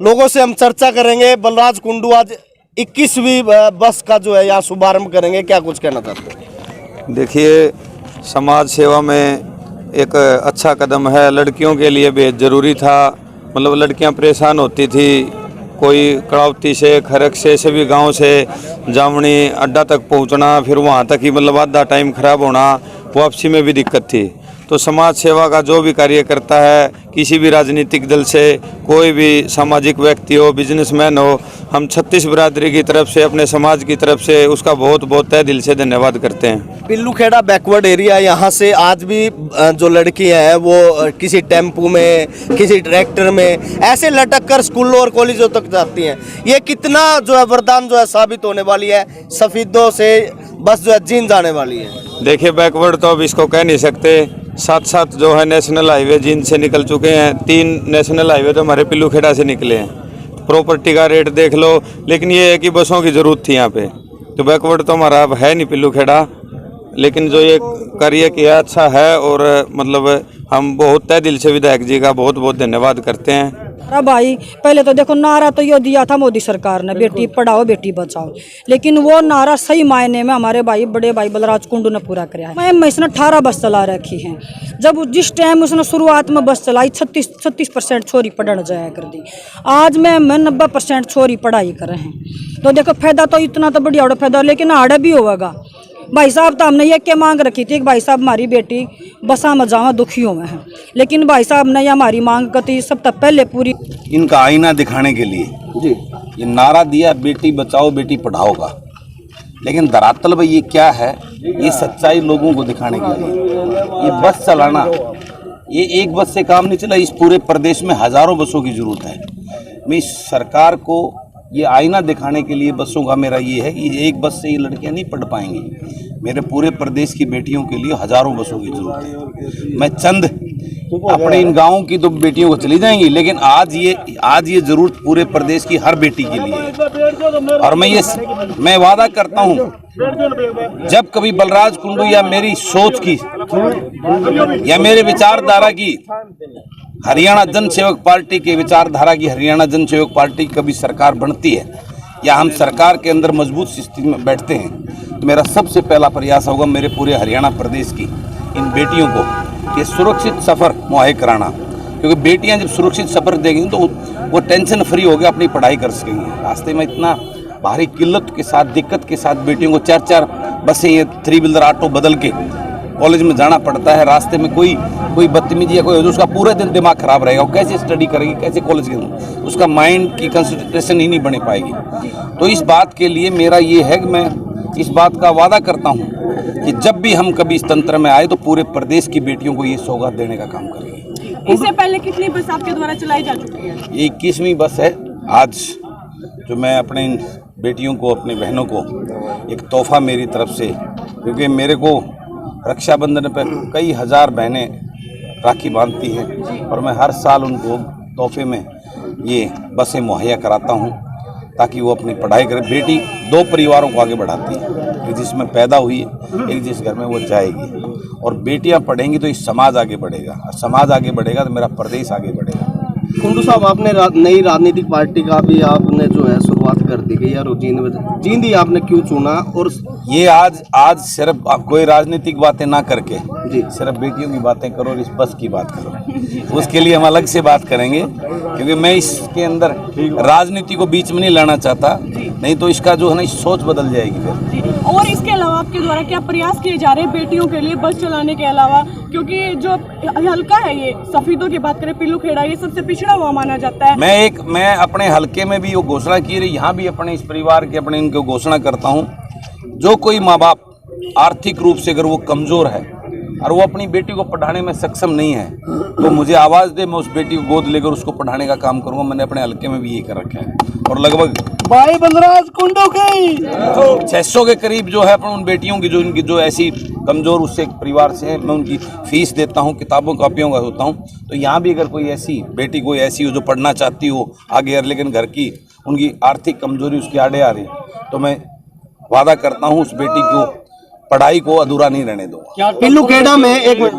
लोगों से हम चर्चा करेंगे। बलराज कुंडू आज 21वीं बस का जो है यहाँ शुभारंभ करेंगे, क्या कुछ कहना चाहते हैं? देखिए, समाज सेवा में एक अच्छा कदम है। लड़कियों के लिए बेहद ज़रूरी था। मतलब लड़कियां परेशान होती थी, कोई कड़ावती से, खरक से, सभी गांव से जामनी अड्डा तक पहुंचना, फिर वहां तक ही मतलब आधा टाइम खराब होना, वापसी में भी दिक्कत थी। तो समाज सेवा का जो भी कार्य करता है, किसी भी राजनीतिक दल से, कोई भी सामाजिक व्यक्ति हो, बिजनेसमैन हो, हम 36 बिरादरी की तरफ से, अपने समाज की तरफ से उसका बहुत बहुत तहे दिल से धन्यवाद करते हैं। पिल्लूखेड़ा बैकवर्ड एरिया, यहाँ से आज भी जो लड़कियां हैं वो किसी टेम्पू में, किसी ट्रैक्टर में ऐसे लटक कर स्कूलों और कॉलेजों तक जाती हैं। ये कितना जो है वरदान जो है साबित होने वाली है, सफेदों से बस जो है जीन जाने वाली है। देखिए, बैकवर्ड तो अब इसको कह नहीं सकते। साथ साथ जो है नेशनल हाईवे जिन से निकल चुके हैं, 3 नेशनल हाईवे तो हमारे पिल्लूखेड़ा से निकले हैं। प्रॉपर्टी का रेट देख लो, लेकिन ये है कि बसों की ज़रूरत थी यहाँ पे। तो बैकवर्ड तो हमारा अब है नहीं पिल्लूखेड़ा, लेकिन जो ये कार्य किया अच्छा है। और मतलब हम बहुत तहे दिल से विधायक जी का बहुत बहुत धन्यवाद करते हैं। अरे भाई, पहले तो देखो नारा तो ये दिया था मोदी सरकार ने, बेटी पढ़ाओ बेटी बचाओ, लेकिन वो नारा सही मायने में हमारे भाई बड़े भाई बलराज कुंडू ने पूरा कराया है। मैं इसने 18 बस चला रखी हैं। जब जिस टाइम उसने शुरुआत में बस चलाई 36% छोरी पढ़ने जाया कर दी। आज में 90% छोरी पढ़ाई कर रहे हैं। तो देखो फायदा तो इतना तो बढ़िया फायदा, लेकिन आड़े भी होगा भाई साहब। तो हमने ये क्या मांग रखी थी कि भाई साहब हमारी बेटी बसा में जावा दुखियों में है, लेकिन भाई साहब ने ये हमारी मांग कती सब तक पहले पूरी। इनका आईना दिखाने के लिए जी ये नारा दिया, बेटी बचाओ बेटी पढ़ाओ का, लेकिन दरअसल भाई ये क्या है, ये सच्चाई लोगों को दिखाने के लिए। ये बस चलाना, ये एक बस से काम नहीं चला, इस पूरे प्रदेश में हजारों बसों की जरूरत है। मैं इस सरकार को ये आईना दिखाने के लिए बसों का मेरा ये है कि एक बस से ये लड़कियां नहीं पढ़ पाएंगी। मेरे पूरे प्रदेश की बेटियों के लिए हजारों बसों की जरूरत है। मैं चंद अपने इन गाँवों की तो बेटियों को चली जाएंगी, लेकिन आज ये जरूरत पूरे प्रदेश की हर बेटी के लिए है। और मैं वादा करता हूँ, जब कभी बलराज कुंडू या मेरी सोच की या मेरे विचारधारा की, हरियाणा जन सेवक पार्टी के विचारधारा की हरियाणा जन सेवक पार्टी की कभी सरकार बनती है या हम सरकार के अंदर मजबूत स्थिति में बैठते हैं, तो मेरा सबसे पहला प्रयास होगा मेरे पूरे हरियाणा प्रदेश की इन बेटियों को कि सुरक्षित सफ़र मुहैया कराना। क्योंकि बेटियां जब सुरक्षित सफ़र देंगी तो वो टेंशन फ्री होकर अपनी पढ़ाई कर सकेंगी। रास्ते में इतना भारी किल्लत के साथ, दिक्कत के साथ बेटियों को 4-4 बसें, ये 3 व्हीलर ऑटो बदल के कॉलेज में जाना पड़ता है। रास्ते में कोई बदतमीजी या कोई, उसका पूरे दिन दिमाग खराब रहेगा। वो कैसे स्टडी करेगी, कैसे कॉलेज के, उसका माइंड की कंसंट्रेशन ही नहीं बने पाएगी। तो इस बात के लिए मेरा ये है कि मैं इस बात का वादा करता हूँ कि जब भी हम कभी इस तंत्र में आए तो पूरे प्रदेश की बेटियों को ये सौगात देने का काम करेंगे। इससे पहले कितनी बस आपके द्वारा चलाई जा चुकी है? ये 21वीं बस है आज, जो मैं अपने इन बेटियों को, अपनी बहनों को एक तोहफा मेरी तरफ से, क्योंकि मेरे को रक्षाबंधन पर कई हजार बहनें राखी बांधती हैं और मैं हर साल उनको तोहफे में ये बसें मुहैया कराता हूँ ताकि वो अपनी पढ़ाई करें। बेटी 2 परिवारों को आगे बढ़ाती है, एक जिसमें पैदा हुई है, एक जिस घर में वो जाएगी। और बेटियां पढ़ेंगी तो इस समाज आगे बढ़ेगा, और समाज आगे बढ़ेगा तो मेरा प्रदेश आगे बढ़ेगा। कुंडू साहब, आपने नई राजनीतिक पार्टी का भी आपने जो है शुरुआत कर दी गई और जींदी आपने क्यों चुना? और ये आज सिर्फ आप कोई राजनीतिक बातें ना करके जी सिर्फ बेटियों की बातें करो और इस बस की बात करो, उसके लिए हम अलग से बात करेंगे, क्योंकि मैं इसके अंदर राजनीति को बीच में नहीं लाना चाहता, नहीं तो इसका जो है ना सोच बदल जाएगी फिर। और इसके अलावा आपके द्वारा क्या प्रयास किए जा रहे हैं बेटियों के लिए बस चलाने के अलावा? क्योंकि जो हल्का है, ये सफेदों की बात करें, पिल्लूखेड़ा, ये सबसे पिछड़ा हुआ माना जाता है। मैं अपने हल्के में भी वो घोषणा की रही, यहाँ भी अपने इस परिवार के अपने इनको घोषणा करता हूँ, जो कोई माँ बाप आर्थिक रूप से अगर वो कमजोर है और वो अपनी बेटी को पढ़ाने में सक्षम नहीं है तो मुझे आवाज़ दे, मैं उस बेटी को गोद लेकर उसको पढ़ाने का काम करूँगा। मैंने अपने हल्के में भी ये कर रखा है और लगभग भाई बलराज कुंडू की 600 के करीब जो है अपन उन बेटियों की, जो इनकी जो ऐसी कमज़ोर उससे परिवार से है, मैं उनकी फीस देता हूँ, किताबों कापियों का होता हूँ। तो यहाँ भी अगर कोई ऐसी बेटी कोई ऐसी हो जो पढ़ना चाहती हो आगे, लेकिन घर की उनकी आर्थिक कमजोरी उसकी आड़े आ रही, तो मैं वादा करता हूँ उस बेटी को पढ़ाई को अधूरा नहीं रहने दूंगा।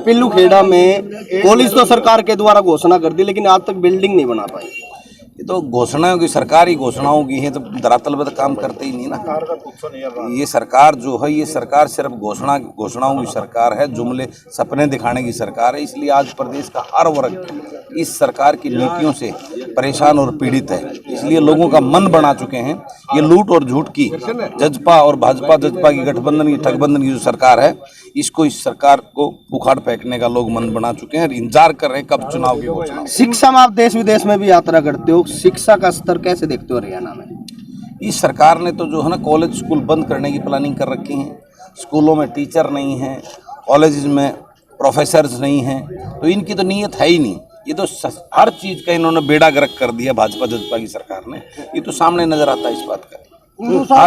पिल्लूखेड़ा में कॉलेज तो सरकार के द्वारा घोषणा कर दी, लेकिन आज तक बिल्डिंग नहीं बना पाई। ये तो घोषणाओं की, सरकारी घोषणाओं की है, तो धरातल पर तो काम करते ही नहीं ना। ये सरकार जो है, ये सरकार सिर्फ घोषणाओं की सरकार है, जुमले सपने दिखाने की सरकार है। इसलिए आज प्रदेश का हर वर्ग इस सरकार की नीतियों से परेशान और पीड़ित है। इसलिए लोगों का मन बना चुके हैं। ये लूट और झूठ की जजपा और भाजपा जजपा की गठबंधन की ठगबंधन की जो सरकार है, इसको, इस सरकार को उखाड़ फेंकने का लोग मन बना चुके हैं। इंतजार कर रहे हैं कब चुनाव की घोषणा। शिक्षा में आप देश विदेश में भी यात्रा करते हो, शिक्षा का स्तर कैसे देखते हो हरियाणा में? इस सरकार ने तो जो है ना कॉलेज स्कूल बंद करने की प्लानिंग कर रखी है। स्कूलों में टीचर नहीं हैं, कॉलेज में प्रोफेसर्स नहीं हैं, तो इनकी तो नीयत है ही नहीं। ये तो हर चीज़ का इन्होंने बेड़ा गर्क कर दिया भाजपा जजपा की सरकार ने। ये तो सामने नजर आता है इस बात का।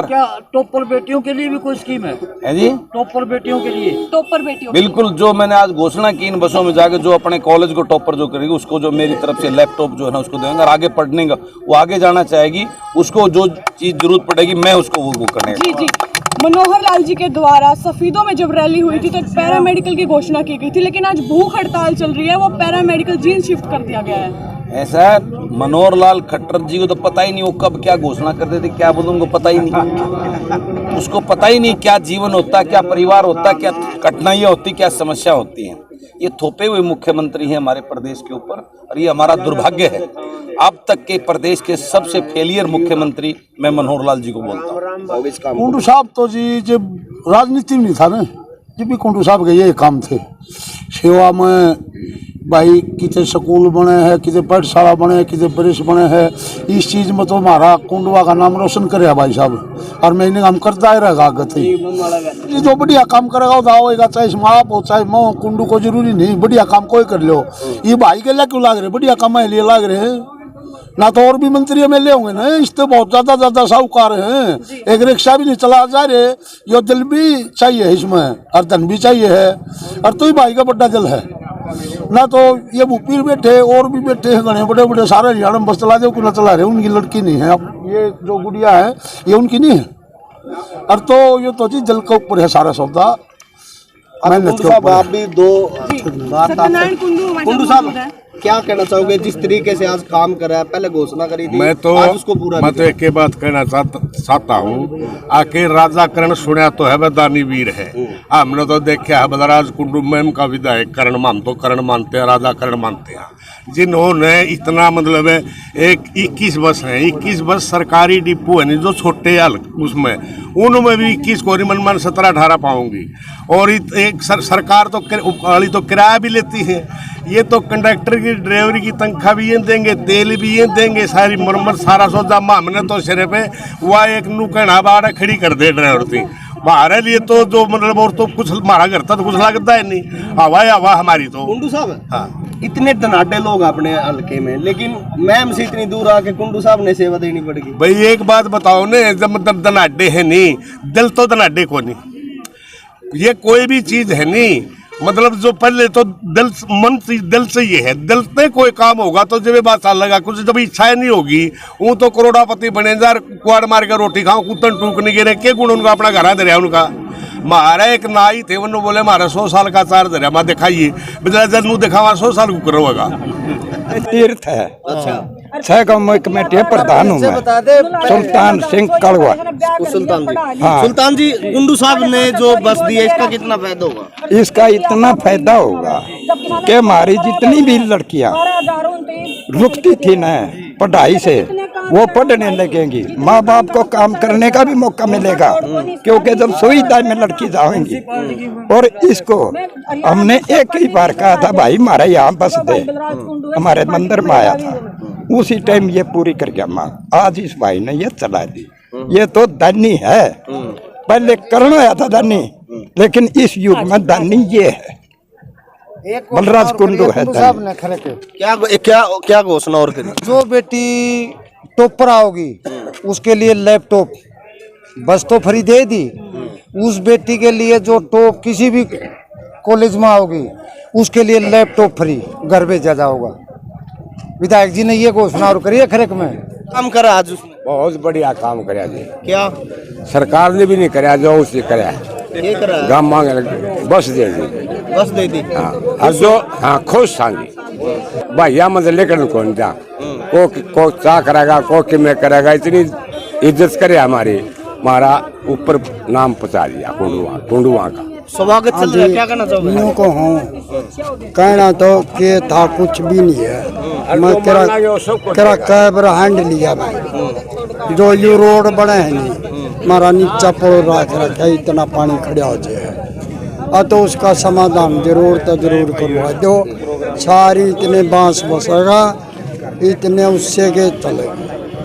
क्या टॉपर बेटियों के लिए भी कोई स्कीम है जी? टॉपर बेटियों के लिए, टॉपर बेटियों बिल्कुल, जो मैंने आज घोषणा की, इन बसों में जाकर जो अपने कॉलेज को टॉपर जो करेगी उसको जो मेरी तरफ से लैपटॉप जो है ना उसको देंगे, और आगे पढ़ने का वो आगे जाना चाहेगी उसको जो चीज़ जरूरत पड़ेगी मैं उसको वो करने। जी जी, मनोहर लाल जी के द्वारा सफीदों में जब रैली हुई थी तो एक पैरामेडिकल की घोषणा की गई थी, लेकिन आज भूख हड़ताल चल रही है, वो पैरामेडिकल जीन शिफ्ट कर दिया गया है। ऐसा है, मनोहर लाल खट्टर जी को तो पता ही नहीं वो कब क्या घोषणा करते थे, क्या बोलूं, उनको पता ही नहीं। उसको पता ही नहीं क्या जीवन होता है, क्या परिवार होता है, क्या कठिनाइयाँ होती, क्या समस्या होती हैं। ये थोपे हुए मुख्यमंत्री हैं हमारे प्रदेश के ऊपर, और ये हमारा दुर्भाग्य है। अब तक के प्रदेश के सबसे फेलियर मुख्यमंत्री मैं मनोहर लाल जी को बोलता हूँ। कुंडू साहब तो जी जब राजनीति में नहीं था ना, जब भी कुंडू साहब के ये काम थे सेवा में, भाई कितने स्कूल बने हैं, कितने पाठशाला बने हैं, कितने ब्रिज बने हैं, इस चीज़ में तो हमारा कुंडवा का नाम रोशन करे भाई साहब, और महीने काम करता ही रहेगा आगे। ये जो बढ़िया काम करेगा वो होगा, चाहे आप हो चाहे मैं, कुंडू को जरूरी नहीं, बढ़िया काम कोई कर लो। ये भाई के लिए क्यों लाग रहे, बढ़िया काम के लिए लाग रहे हैं ना, तो और भी मंत्री एमएलए होंगे ना, इस तो बहुत ज्यादा साहूकार हैं। एक रिक्शा भी नहीं चला जा रहे, ये दिल भी चाहिए है इसमें, और धन भी चाहिए है, और तो ही भाई का बड़ा दिल है ना। तो ये भूपीर बैठे और भी बैठे हैं घने बड़े बड़े, सारे हरियाणा में बस चला दे, क्यों ना चला रहे, उनकी लड़की नहीं है। अब ये जो गुड़िया है ये उनकी नहीं है, और तो ये तो जी दिल के ऊपर है सारा सौदा, मेहनत के ऊपर। आप भी दो बात कुंडू साहब क्या कहना चाहोगे, जिस तरीके से आज काम कर रहा है, पहले घोषणा करी थी, मैं तो आज उसको पूरा एक के बात कहना चाहता हूँ, आके राजा करण सुना तो है, वह दानी वीर है। हमने तो देखा है बलराज कुंडू मैम का विधायक करण करण मानते हैं, राजा करण मानते हैं, जिन्होंने इतना मतलब एक 21 बस है, 21 बस सरकारी डिपो है जो छोटे हल उसमें, उनमें भी 21 को मन 17-18 पाऊंगी। और एक सरकार तो तो किराया भी लेती है, ये तो कंडक्टर की ड्राइवरी की तनख्वाह भी ये देंगे, तेल भी ये देंगे, सारी मरम्मत सारा सौदा हमने तो सिर्फ वह एक नुकड़ा बाड़ा खड़ी कर दे ड्राइवर थी हमारे लिए, तो जो मतलब और तो कुछ हमारा घर था तो कुछ लगता है नहीं, हवा हमारी तो। कुंडू साहब, हाँ, इतने धनाटे लोग अपने हल्के में, लेकिन मैम से इतनी दूर आके कुंडू साहब ने सेवा देनी पड़ेगी। भाई एक बात बताओ ने, जब मतलब धनाटे है नहीं, दिल तो धनाटे को नहीं, ये कोई भी चीज है नहीं, मतलब जो पहले तो दिल मन से दिल से ये है, दिल से कोई काम होगा तो जब बात साल लगा, कुछ जब इच्छाएं नहीं होगी वो तो करोड़ापति बने जा, कुआड़ मार के रोटी खाओ, कुतन टूक नहीं गिरे, के गुण उनका अपना घर दे रहा उनका। मारा एक नाई थे, उन्होंने बोले हमारा 100 साल का चार दे रहा, दिखाइए जन्म दिखावा 100 साल को होगा। तीर्थ है, अच्छा, 6 गाँव कमेटी प्रधान हूँ मैं, सुल्तान सिंह कड़वा। सुल्तान जी, हाँ। सुल्तान जी, कुंडू साहब ने जो बस दी है, इसका कितना फायदा होगा? इसका इतना फायदा होगा कि हमारी जितनी भी लड़कियां रुकती थी न पढ़ाई से, वो पढ़ने लगेंगी, माँ बाप को काम करने का भी मौका मिलेगा, क्योंकि जब सुविधा में लड़की जाएंगी। और इसको हमने एक ही बार कहा था, भाई हमारा यहाँ बस दे, हमारे मंदिर में आया था, उसी टाइम ये पूरी कर गया माँ। आज इस भाई ने ये चला दी, ये तो दानी है, पहले करण आया था दानी, लेकिन इस युग में दानी ये है, बलराज कुंडू है। क्या घोषणा और करी? जो बेटी टॉपर आओगी उसके लिए लैपटॉप, बस तो फ्री दे दी। उस बेटी के लिए जो टॉप किसी भी कॉलेज में आओगी उसके लिए लैपटॉप फ्री घर भेजा जाओगा। विधायक जी ने ये घोषणा और करी है खरक में। काम करा आज उसने, बहुत बढ़िया काम कराया जी। क्या सरकार ने भी नहीं कराया जो उसने कराया, ये करा? गाँव मांगे बस दे दी, बस दे दी, हाँ। और जो हाँ खुश था जी भैया मतलब लेकर कौन जा को चा करेगा को कि मैं करेगा, इतनी इज्जत करे हमारी, हमारा ऊपर नाम पहुंचा दिया कुंडुआ का। स्वागत चल रहा है, क्या कहना चाहोगे? यूं को हूँ कहना तो के था कुछ भी नहीं है। मैं तेरा कैबर हैंड लिया मैं, जो ये रोड बने हैं नहीं हमारा नीचा पुल रख रखा, इतना पानी खड़ा हो जाए तो उसका समाधान जरूर तो जरूर करवा दो। सारी इतने बांस बसेगा, इतने उससे के चलेगा।